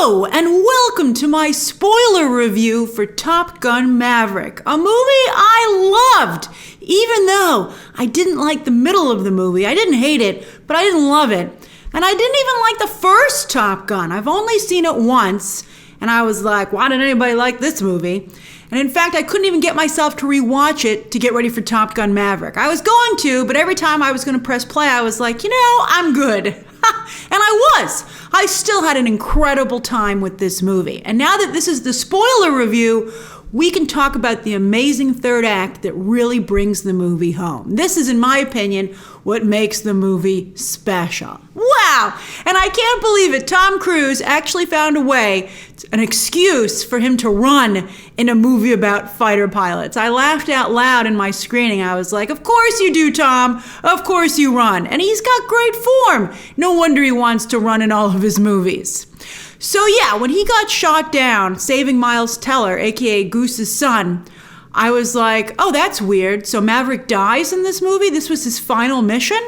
Hello, and welcome to my spoiler review for Top Gun Maverick, a movie I loved, even though I didn't like the middle of the movie. I didn't hate it, but I didn't love it. And I didn't even like the first Top Gun. I've only seen it once, and I was like, why did anybody like this movie? And in fact, I couldn't even get myself to rewatch it to get ready for Top Gun Maverick. I was going to, but every time I was going to press play, I was like, I'm good. And I was. I still had an incredible time with this movie. And now that this is the spoiler review, we can talk about the amazing third act that really brings the movie home. This is, in my opinion, what makes the movie special. Wow! And I can't believe it. Tom Cruise actually found a way, an excuse for him to run in a movie about fighter pilots. I laughed out loud in my screening. I was like, of course you do, Tom. Of course you run. And he's got great form. No wonder he wants to run in all of his movies. So yeah, when he got shot down, saving Miles Teller, aka Goose's son, I was like, oh, that's weird. So Maverick dies in this movie? This was his final mission?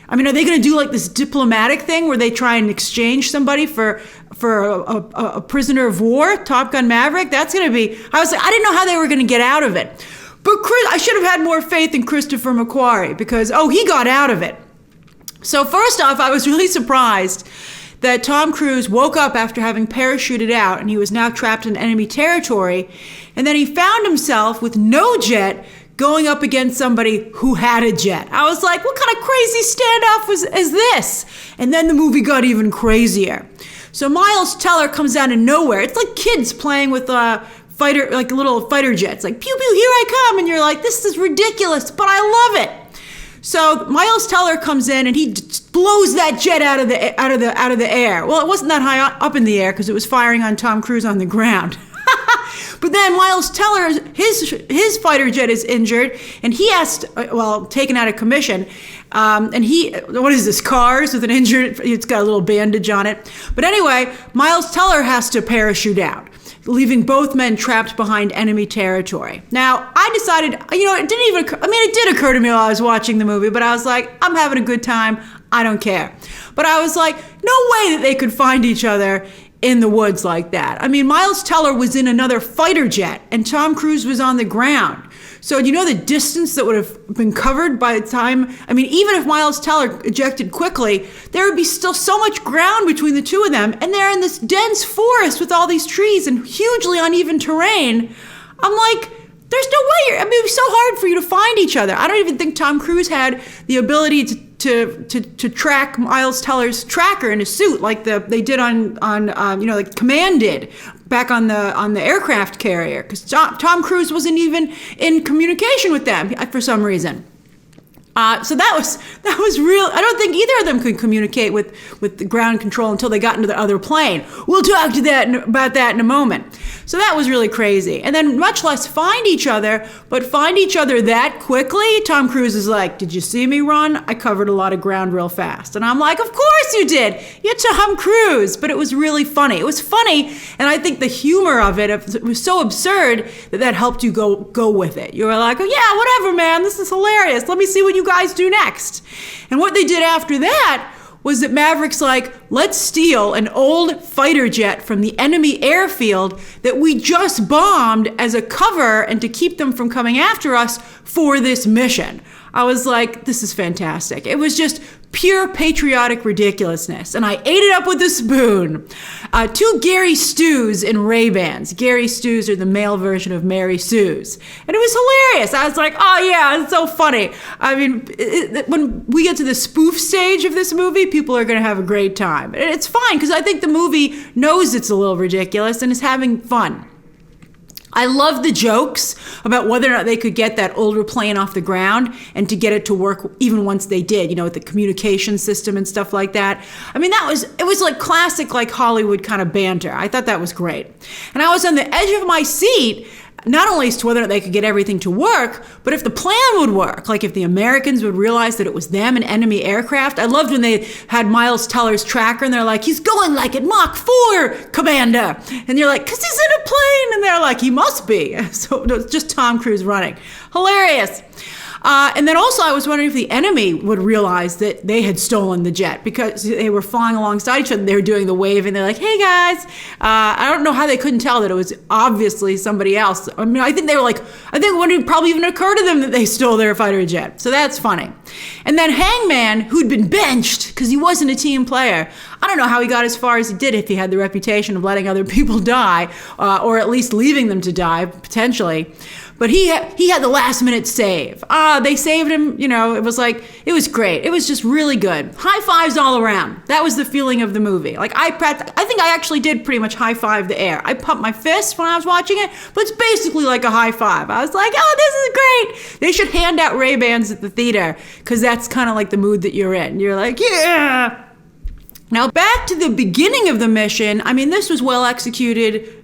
I mean, are they going to do like this diplomatic thing where they try and exchange somebody for a prisoner of war? Top Gun Maverick? That's going to be, I was like, I didn't know how they were going to get out of it. But I should have had more faith in Christopher McQuarrie because, he got out of it. So first off, I was really surprised that Tom Cruise woke up after having parachuted out and he was now trapped in enemy territory. And then he found himself with no jet going up against somebody who had a jet. I was like, what kind of crazy standoff is this? And then the movie got even crazier. So Miles Teller comes out of nowhere. It's like kids playing with little fighter jets. Like, pew, pew, here I come. And you're like, this is ridiculous, but I love it. So Miles Teller comes in and he blows that jet out of the air. Well, it wasn't that high up in the air because it was firing on Tom Cruise on the ground. But then Miles Teller, his fighter jet is injured, and he has taken out of commission. And what is this, Cars with an injured? It's got a little bandage on it. But anyway, Miles Teller has to parachute out, leaving both men trapped behind enemy territory. Now, I decided, it did occur to me while I was watching the movie, but I was like, I'm having a good time. I don't care. But I was like, no way that they could find each other in the woods like that. I mean, Miles Teller was in another fighter jet and Tom Cruise was on the ground. So the distance that would have been covered by the time, even if Miles Teller ejected quickly, there would be still so much ground between the two of them. And they're in this dense forest with all these trees and hugely uneven terrain. I'm like, there's no way. It was so hard for you to find each other. I don't even think Tom Cruise had the ability to track Miles Teller's tracker in his suit like they did on like Command did back on the aircraft carrier, because Tom Cruise wasn't even in communication with them for some reason. So that was real. I don't think either of them could communicate with the ground control until they got into the other plane. We'll talk about that in a moment. So that was really crazy. And then much less find each other, but find each other that quickly. Tom Cruise is like, did you see me run? I covered a lot of ground real fast. And I'm like, of course you did. You're Tom Cruise. But it was really funny. It was funny. And I think the humor of it was so absurd that helped you go with it. You were like, oh yeah, whatever, man. This is hilarious. Let me see what you guys do next. And what they did after that was that Maverick's like, let's steal an old fighter jet from the enemy airfield that we just bombed as a cover and to keep them from coming after us for this mission. I was like, this is fantastic. It was just pure patriotic ridiculousness. And I ate it up with a spoon. 2 Gary Stews in Ray-Bans. Gary Stews are the male version of Mary Sue's. And it was hilarious. I was like, oh yeah, it's so funny. I mean, when we get to the spoof stage of this movie, people are going to have a great time. And it's fine, because I think the movie knows it's a little ridiculous and is having fun. I love the jokes about whether or not they could get that older plane off the ground and to get it to work even once they did, with the communication system and stuff like that. I mean, it was like classic, like Hollywood kind of banter. I thought that was great. And I was on the edge of my seat, not only as to whether or not they could get everything to work, but if the plan would work, like if the Americans would realize that it was them and enemy aircraft. I loved when they had Miles Teller's tracker and they're like, he's going like at Mach 4, Commander. And you're like, because he's in a plane. And they're like, he must be. So it was just Tom Cruise running. Hilarious. And then also I was wondering if the enemy would realize that they had stolen the jet because they were flying alongside each other. They were doing the wave and they're like, hey guys. I don't know how they couldn't tell that it was obviously somebody else. I mean, I think it wouldn't probably even occur to them that they stole their fighter jet. So that's funny. And then Hangman, who'd been benched because he wasn't a team player. I don't know how he got as far as he did if he had the reputation of letting other people die, or at least leaving them to die, potentially. But he had the last minute save. They saved him, it was great. It was just really good. High fives all around. That was the feeling of the movie. Like I think I actually did pretty much high five the air. I pumped my fist when I was watching it, but it's basically like a high five. I was like, oh, this is great. They should hand out Ray-Bans at the theater because that's kind of like the mood that you're in. You're like, yeah. Now back to the beginning of the mission. I mean, this was well executed,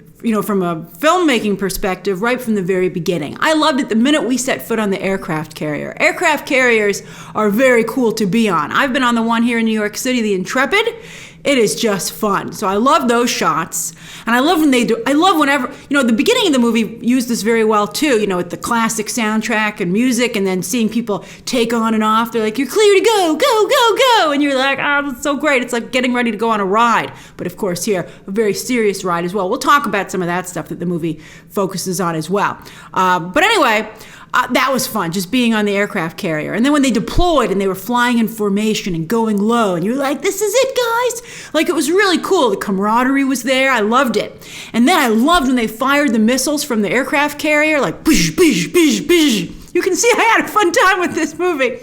from a filmmaking perspective, right from the very beginning. I loved it the minute we set foot on the aircraft carrier. Aircraft carriers are very cool to be on. I've been on the one here in New York City, the Intrepid. It is just fun. So I love those shots. And I love whenever, the beginning of the movie used this very well too, with the classic soundtrack and music and then seeing people take on and off. They're like, you're clear to go, go, go, go. And you're like, oh, that's so great. It's like getting ready to go on a ride. But of course here, a very serious ride as well. We'll talk about some of that stuff that the movie focuses on as well. But anyway, that was fun, just being on the aircraft carrier. And then when they deployed and they were flying in formation and going low, and you're like, this is it, guys. Like, it was really cool. The camaraderie was there. I loved it. And then I loved when they fired the missiles from the aircraft carrier, like, bish, bish, bish, bish. You can see I had a fun time with this movie.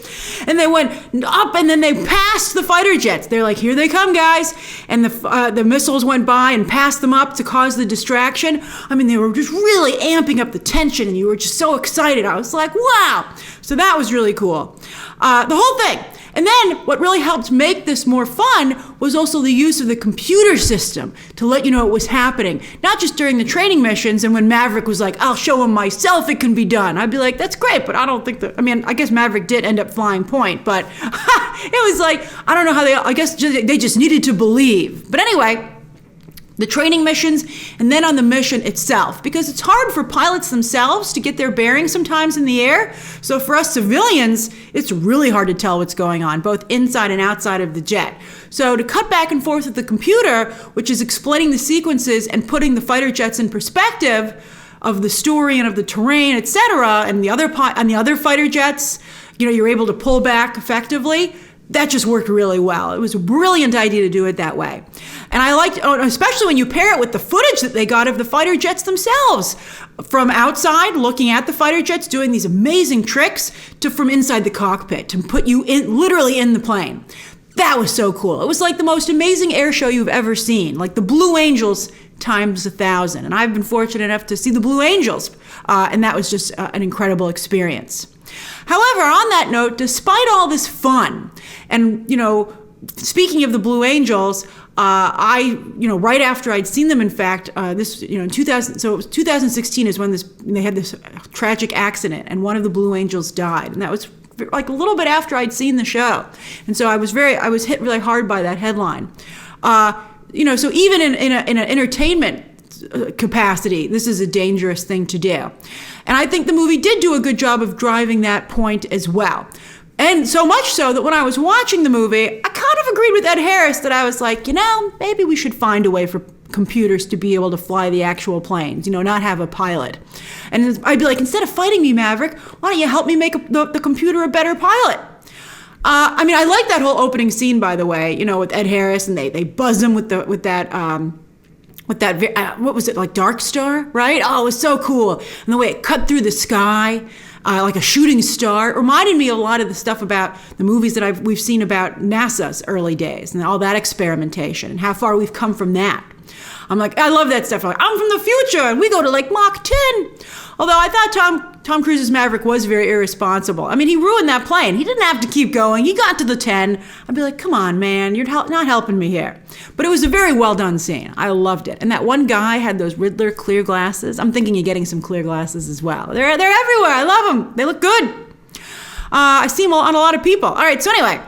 And they went up and then they passed the fighter jets. They're like, here they come, guys. And the missiles went by and passed them up to cause the distraction. I mean, they were just really amping up the tension and you were just so excited. I was like, wow. So that was really cool. The whole thing. And then what really helped make this more fun was also the use of the computer system to let you know what was happening. Not just during the training missions and when Maverick was like, I'll show him myself, it can be done. I'd be like, that's great, but I don't think I guess Maverick did end up flying point, but it was like, I don't know how I guess they just needed to believe. But anyway, the training missions, and then on the mission itself, because it's hard for pilots themselves to get their bearings sometimes in the air. So for us civilians, it's really hard to tell what's going on, both inside and outside of the jet. So to cut back and forth with the computer, which is explaining the sequences and putting the fighter jets in perspective of the story and of the terrain, etc., and the other fighter jets, you're able to pull back effectively. That just worked really well. It was a brilliant idea to do it that way. And I liked, especially when you pair it with the footage that they got of the fighter jets themselves. From outside, looking at the fighter jets, doing these amazing tricks, to from inside the cockpit, to put you literally in the plane. That was so cool. It was like the most amazing air show you've ever seen. Like the Blue Angels times 1,000. And I've been fortunate enough to see the Blue Angels. And that was just an incredible experience. However, on that note, despite all this fun, and speaking of the Blue Angels, right after I'd seen them, in fact, in 2000, so it was 2016 is when they had this tragic accident, and one of the Blue Angels died, and that was like a little bit after I'd seen the show, and so I was hit really hard by that headline. So even in an entertainment capacity, this is a dangerous thing to do. And I think the movie did do a good job of driving that point as well. And so much so that when I was watching the movie, I kind of agreed with Ed Harris that I was like, maybe we should find a way for computers to be able to fly the actual planes, not have a pilot. And I'd be like, instead of fighting me, Maverick, why don't you help me make the computer a better pilot? I like that whole opening scene, by the way, with Ed Harris, and they buzz him with that what was it, like Dark Star, right? Oh, it was so cool. And the way it cut through the sky, like a shooting star. It reminded me a lot of the stuff about the movies that we've seen about NASA's early days and all that experimentation and how far we've come from that. I'm like, I love that stuff. I'm from the future, and we go to like Mach 10. Although I thought Tom Cruise's Maverick was very irresponsible. I mean, he ruined that plane. He didn't have to keep going. He got to the 10. I'd be like, come on, man, you're not helping me here. But it was a very well done scene. I loved it. And that one guy had those Riddler clear glasses. I'm thinking of getting some clear glasses as well. They're everywhere. I love them. They look good. I see them on a lot of people. All right, so anyway,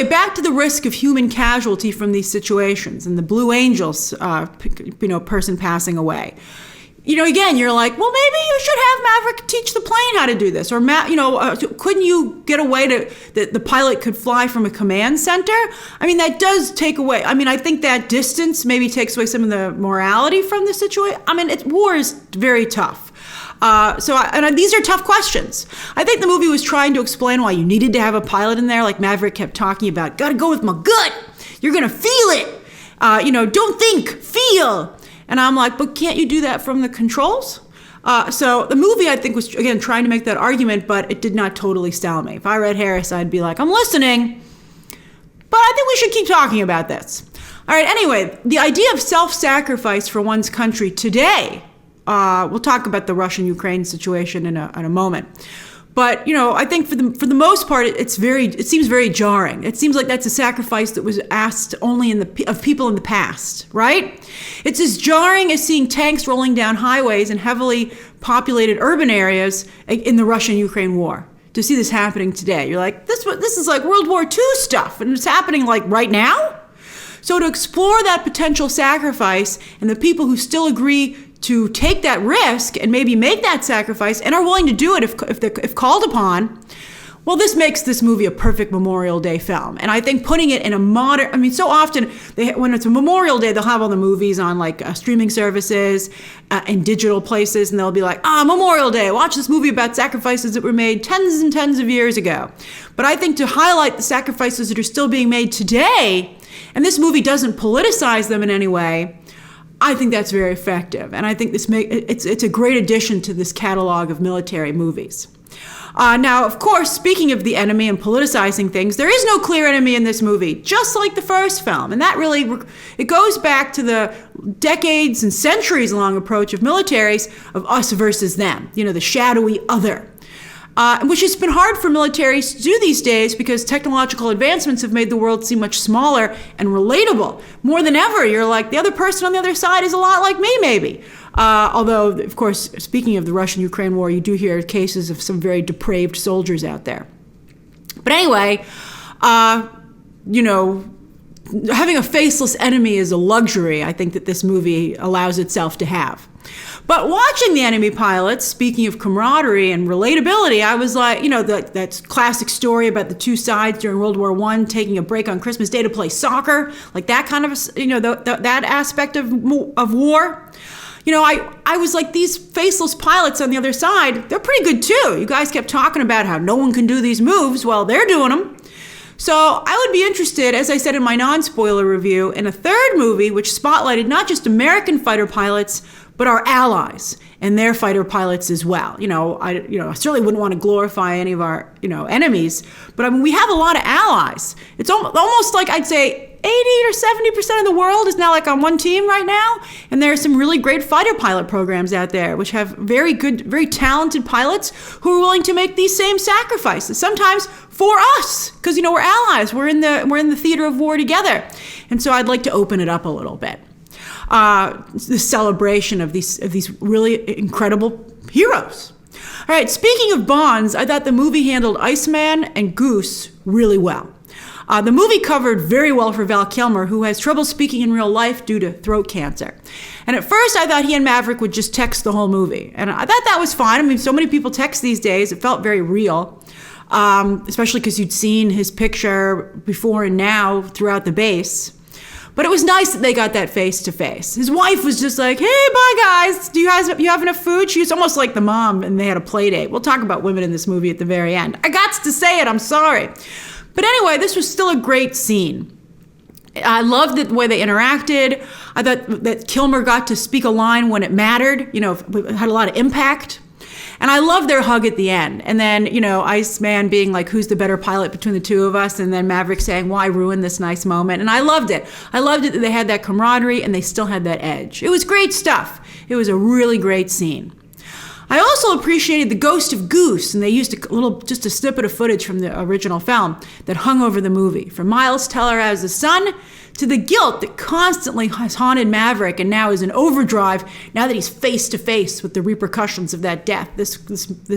back to the risk of human casualty from these situations and the Blue Angels, person passing away. again, you're like, well, maybe you should have Maverick teach the plane how to do this. Or, couldn't you get away that the pilot could fly from a command center? I mean, that does take away. I mean, I think that distance maybe takes away some of the morality from the situation. I mean, war is very tough. These are tough questions. I think the movie was trying to explain why you needed to have a pilot in there, like Maverick kept talking about. Gotta go with my gut. You're gonna feel it. Don't think, feel. And I'm like, but can't you do that from the controls? So the movie, I think, was, again, trying to make that argument, but it did not totally style me. If I read Harris, I'd be like, I'm listening, but I think we should keep talking about this. All right, anyway, the idea of self-sacrifice for one's country today, we'll talk about the Russian-Ukraine situation in a moment. But, I think for the most part, it seems very jarring. It seems like that's a sacrifice that was asked only of people in the past, right? It's as jarring as seeing tanks rolling down highways in heavily populated urban areas in the Russian-Ukraine war. To see this happening today, you're like, this is like World War II stuff, and it's happening like right now? So to explore that potential sacrifice and the people who still agree to take that risk and maybe make that sacrifice and are willing to do it if called upon, well, this makes this movie a perfect Memorial Day film. And I think putting it in a modern, so often when it's a Memorial Day, they'll have all the movies on like streaming services and digital places, and they'll be like, Memorial Day, watch this movie about sacrifices that were made tens and tens of years ago. But I think to highlight the sacrifices that are still being made today, and this movie doesn't politicize them in any way, I think that's very effective. And I think it's a great addition to this catalog of military movies. Now, of course, speaking of the enemy and politicizing things, there is no clear enemy in this movie, just like the first film. And that really, it goes back to the decades and centuries long approach of militaries of us versus them, the shadowy other. Which has been hard for militaries to do these days because technological advancements have made the world seem much smaller and relatable. More than ever, you're like, the other person on the other side is a lot like me, maybe. Although, of course, speaking of the Russian-Ukraine war, you do hear cases of some very depraved soldiers out there. But anyway, having a faceless enemy is a luxury, I think, that this movie allows itself to have. But watching the enemy pilots, speaking of camaraderie and relatability, I was like, that classic story about the two sides during World War I taking a break on Christmas Day to play soccer, like that kind of, that aspect of war. I was like, these faceless pilots on the other side, they're pretty good too. You guys kept talking about how no one can do these moves. Well, they're doing them. So I would be interested, as I said in my non-spoiler review, in a third movie which spotlighted not just American fighter pilots, but our allies and their fighter pilots as well. I certainly wouldn't want to glorify any of our, enemies, but we have a lot of allies. It's almost like I'd say 80 or 70% of the world is now like on one team right now. And there are some really great fighter pilot programs out there, which have very good, very talented pilots who are willing to make these same sacrifices, sometimes for us, because, we're allies. We're in the theater of war together. And so I'd like to open it up a little bit. The celebration of these really incredible heroes. All right, speaking of Bonds, I thought the movie handled Iceman and Goose really well. The movie covered very well for Val Kilmer, who has trouble speaking in real life due to throat cancer. And at first, I thought he and Maverick would just text the whole movie. And I thought that was fine. So many people text these days. It felt very real, especially because you'd seen his picture before and now throughout the base. But it was nice that they got that face to face. His wife was just like, hey, bye guys. Do you have enough food? She was almost like the mom, and they had a play date. We'll talk about women in this movie at the very end. I got to say it, I'm sorry. But anyway, this was still a great scene. I loved the way they interacted. I thought that Kilmer got to speak a line when it mattered, it had a lot of impact. And I loved their hug at the end. And then, Iceman being like, who's the better pilot between the two of us? And then Maverick saying, why ruin this nice moment? And I loved it. I loved it that they had that camaraderie and they still had that edge. It was great stuff. It was a really great scene. I also appreciated the ghost of Goose, and they used just a snippet of footage from the original film that hung over the movie. From Miles Teller as the son to the guilt that constantly has haunted Maverick and now is in overdrive now that he's face to face with the repercussions of that death. This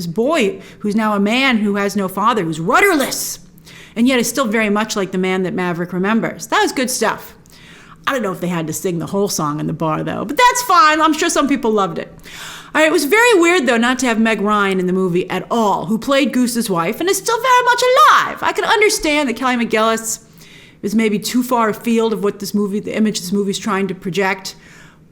boy who's now a man who has no father, who's rudderless, and yet is still very much like the man that Maverick remembers. That was good stuff. I don't know if they had to sing the whole song in the bar, though, but that's fine. I'm sure some people loved it. All right, it was very weird, though, not to have Meg Ryan in the movie at all, who played Goose's wife and is still very much alive. I can understand that Kelly McGillis is maybe too far afield of what the image this movie is trying to project.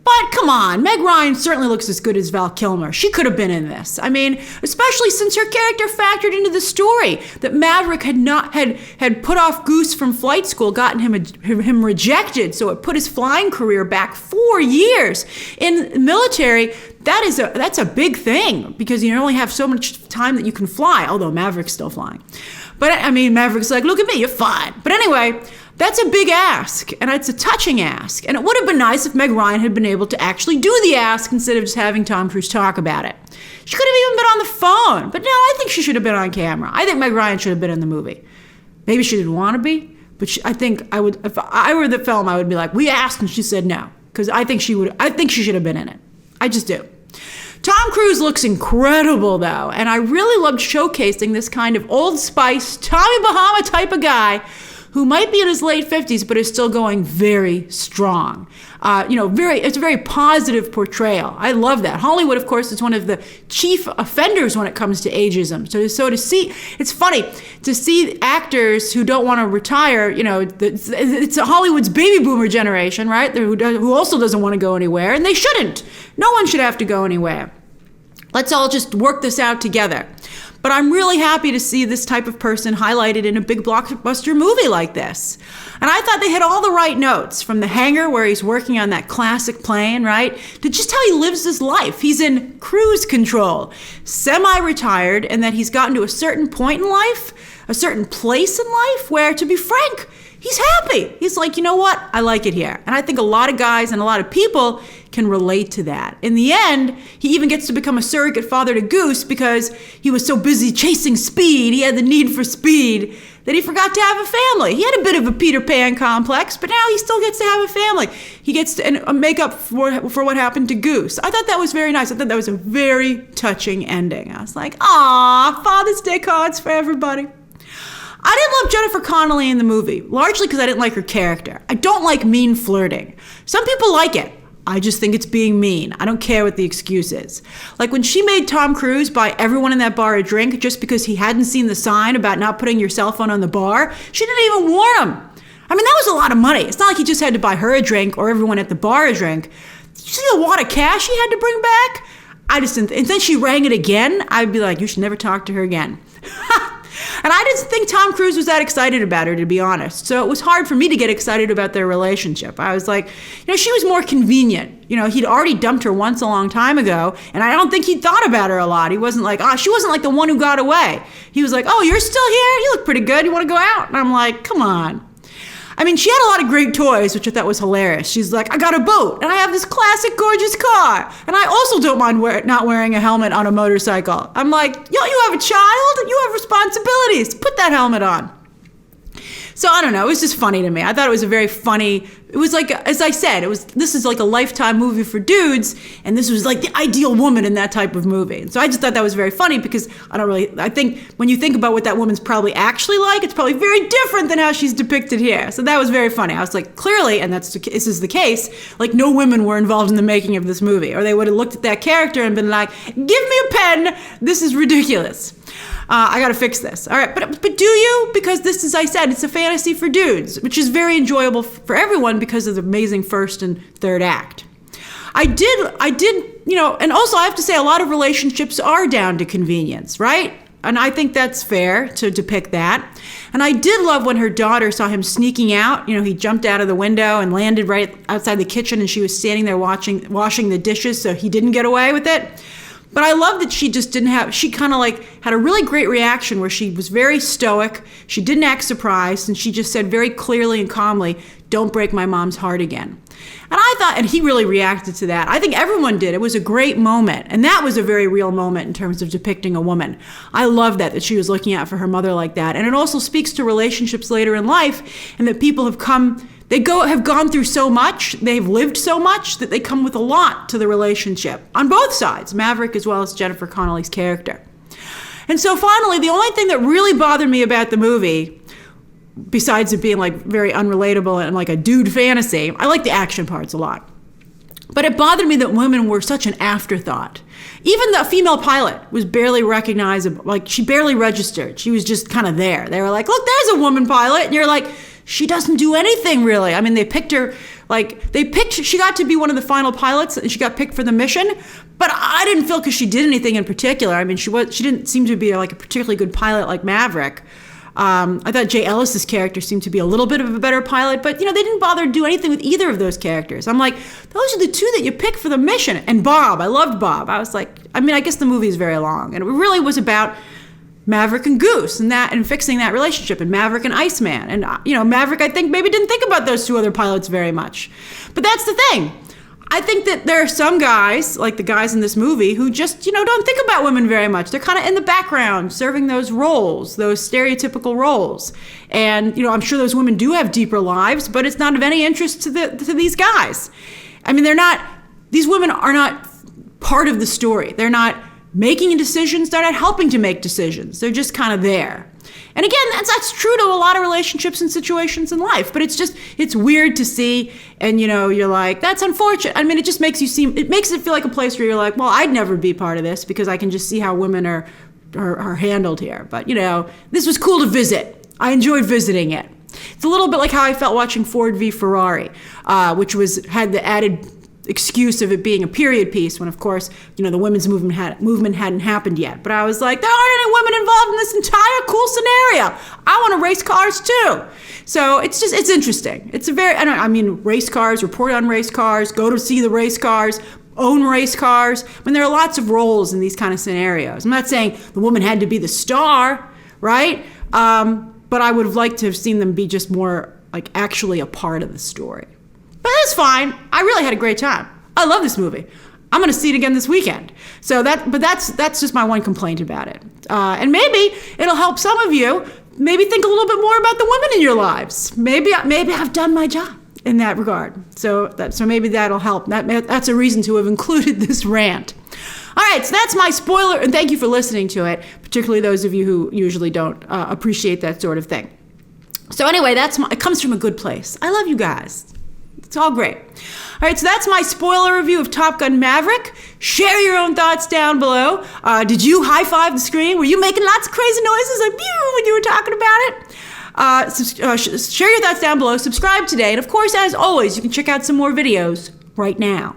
But come on, Meg Ryan certainly looks as good as Val Kilmer. She could have been in this. I mean, especially since her character factored into the story that Maverick had put off Goose from flight school, gotten him rejected, so it put his flying career back 4 years. In the military, that's a big thing because you only have so much time that you can fly, although Maverick's still flying. But I mean, Maverick's like, look at me, you're fine. But anyway, that's a big ask, and it's a touching ask. And it would have been nice if Meg Ryan had been able to actually do the ask instead of just having Tom Cruise talk about it. She could have even been on the phone, but no, I think she should have been on camera. I think Meg Ryan should have been in the movie. Maybe she didn't want to be, but I think I would. If I were the film, I would be like, we asked, and she said no, because I think she should have been in it. I just do. Tom Cruise looks incredible, though, and I really loved showcasing this kind of Old Spice, Tommy Bahama type of guy who might be in his late 50s but is still going very strong. It's a very positive portrayal. I love that. Hollywood, of course, is one of the chief offenders when it comes to ageism. So to see, it's funny to see actors who don't want to retire. It's Hollywood's baby boomer generation, right? Who also doesn't want to go anywhere, and they shouldn't. No one should have to go anywhere. Let's all just work this out together. But I'm really happy to see this type of person highlighted in a big blockbuster movie like this. And I thought they hit all the right notes, from the hangar where he's working on that classic plane, right, to just how he lives his life. He's in cruise control, semi-retired, and that he's gotten to a certain point in life, a certain place in life where, to be frank, he's happy. He's like, you know what? I like it here. And I think a lot of guys and a lot of people can relate to that. In the end, he even gets to become a surrogate father to Goose because he was so busy chasing speed, he had the need for speed, that he forgot to have a family. He had a bit of a Peter Pan complex, but now he still gets to have a family. He gets to make up for what happened to Goose. I thought that was very nice. I thought that was a very touching ending. I was like, aw, Father's Day cards for everybody. I didn't love Jennifer Connelly in the movie, largely because I didn't like her character. I don't like mean flirting. Some people like it. I just think it's being mean. I don't care what the excuse is. Like when she made Tom Cruise buy everyone in that bar a drink just because he hadn't seen the sign about not putting your cell phone on the bar, she didn't even warn him. I mean, that was a lot of money. It's not like he just had to buy her a drink or everyone at the bar a drink. Did you see the wad of cash he had to bring back? I just didn't. And then she rang it again. I'd be like, you should never talk to her again. And I didn't think Tom Cruise was that excited about her, to be honest. So it was hard for me to get excited about their relationship. I was like, she was more convenient. He'd already dumped her once a long time ago, and I don't think he'd thought about her a lot. He wasn't like, she wasn't like the one who got away. He was like, oh, you're still here? You look pretty good. You want to go out? And I'm like, come on. I mean, she had a lot of great toys, which I thought was hilarious. She's like, I got a boat, and I have this classic, gorgeous car, and I also don't mind not wearing a helmet on a motorcycle. I'm like, you have a child? You have responsibilities. Put that helmet on. So I don't know. It was just funny to me. I thought it was a very funny. It was like, as I said, this is like a Lifetime movie for dudes, and this was like the ideal woman in that type of movie. And so I just thought that was very funny because I think when you think about what that woman's probably actually like, it's probably very different than how she's depicted here. So that was very funny. I was like, clearly, and this is the case, like no women were involved in the making of this movie, or they would have looked at that character and been like, give me a pen. This is ridiculous. I got to fix this. All right, but do you? Because this, as I said, it's a fantasy for dudes, which is very enjoyable for everyone because of the amazing first and third act. I did, and also I have to say a lot of relationships are down to convenience, right? And I think that's fair to depict that. And I did love when her daughter saw him sneaking out. He jumped out of the window and landed right outside the kitchen, and she was standing there washing the dishes, so he didn't get away with it. But I love that she kind of like had a really great reaction where she was very stoic. She didn't act surprised, and she just said very clearly and calmly, don't break my mom's heart again. And he really reacted to that. I think everyone did. It was a great moment. And that was a very real moment in terms of depicting a woman. I love that she was looking out for her mother like that. And it also speaks to relationships later in life, and that people have gone through so much, they've lived so much, that they come with a lot to the relationship on both sides, Maverick as well as Jennifer Connelly's character. And so finally, the only thing that really bothered me about the movie, besides it being like very unrelatable and like a dude fantasy, I like the action parts a lot. But it bothered me that women were such an afterthought. Even the female pilot was barely recognizable. Like, she barely registered. She was just kind of there. They were like, look, there's a woman pilot. And you're like, she doesn't do anything really. I mean, they picked her, she got to be one of the final pilots and she got picked for the mission. But I didn't feel because she did anything in particular. I mean, she didn't seem to be like a particularly good pilot like Maverick. I thought Jay Ellis's character seemed to be a little bit of a better pilot, but they didn't bother to do anything with either of those characters. I'm like, those are the two that you pick for the mission. And Bob, I loved Bob. I was like, I mean, I guess the movie is very long, and it really was about Maverick and Goose and fixing that relationship, and Maverick and Iceman. And Maverick, I think, maybe didn't think about those two other pilots very much. But that's the thing. I think that there are some guys, like the guys in this movie, who just, don't think about women very much. They're kind of in the background, serving those roles, those stereotypical roles. And, I'm sure those women do have deeper lives, but it's not of any interest to these guys. I mean, these women are not part of the story. They're not making decisions. They're not helping to make decisions. They're just kind of there. And again, that's true to a lot of relationships and situations in life, but it's weird to see, and you're like, that's unfortunate. I mean, it just makes it feel like a place where you're like, well, I'd never be part of this because I can just see how women are handled here. But this was cool to visit. I enjoyed visiting it. It's a little bit like how I felt watching Ford v Ferrari, which had the added excuse of it being a period piece when, of course, the women's movement hadn't happened yet. But I was like, there aren't any women involved in this entire cool scenario. I want to race cars too. So it's interesting. It's race cars, report on race cars, go to see the race cars, own race cars. I mean, there are lots of roles in these kind of scenarios. I'm not saying the woman had to be the star, right? But I would have liked to have seen them be just more like actually a part of the story. But that's fine. I really had a great time. I love this movie. I'm going to see it again this weekend. But that's just my one complaint about it. And maybe it'll help some of you maybe think a little bit more about the women in your lives. Maybe I've done my job in that regard. So maybe that'll help. That's a reason to have included this rant. All right, so that's my spoiler, and thank you for listening to it, particularly those of you who usually don't appreciate that sort of thing. So anyway, it comes from a good place. I love you guys. It's all great. All right, so that's my spoiler review of Top Gun Maverick. Share your own thoughts down below. Did you high-five the screen? Were you making lots of crazy noises like pew when you were talking about it? Share your thoughts down below. Subscribe today. And of course, as always, you can check out some more videos right now.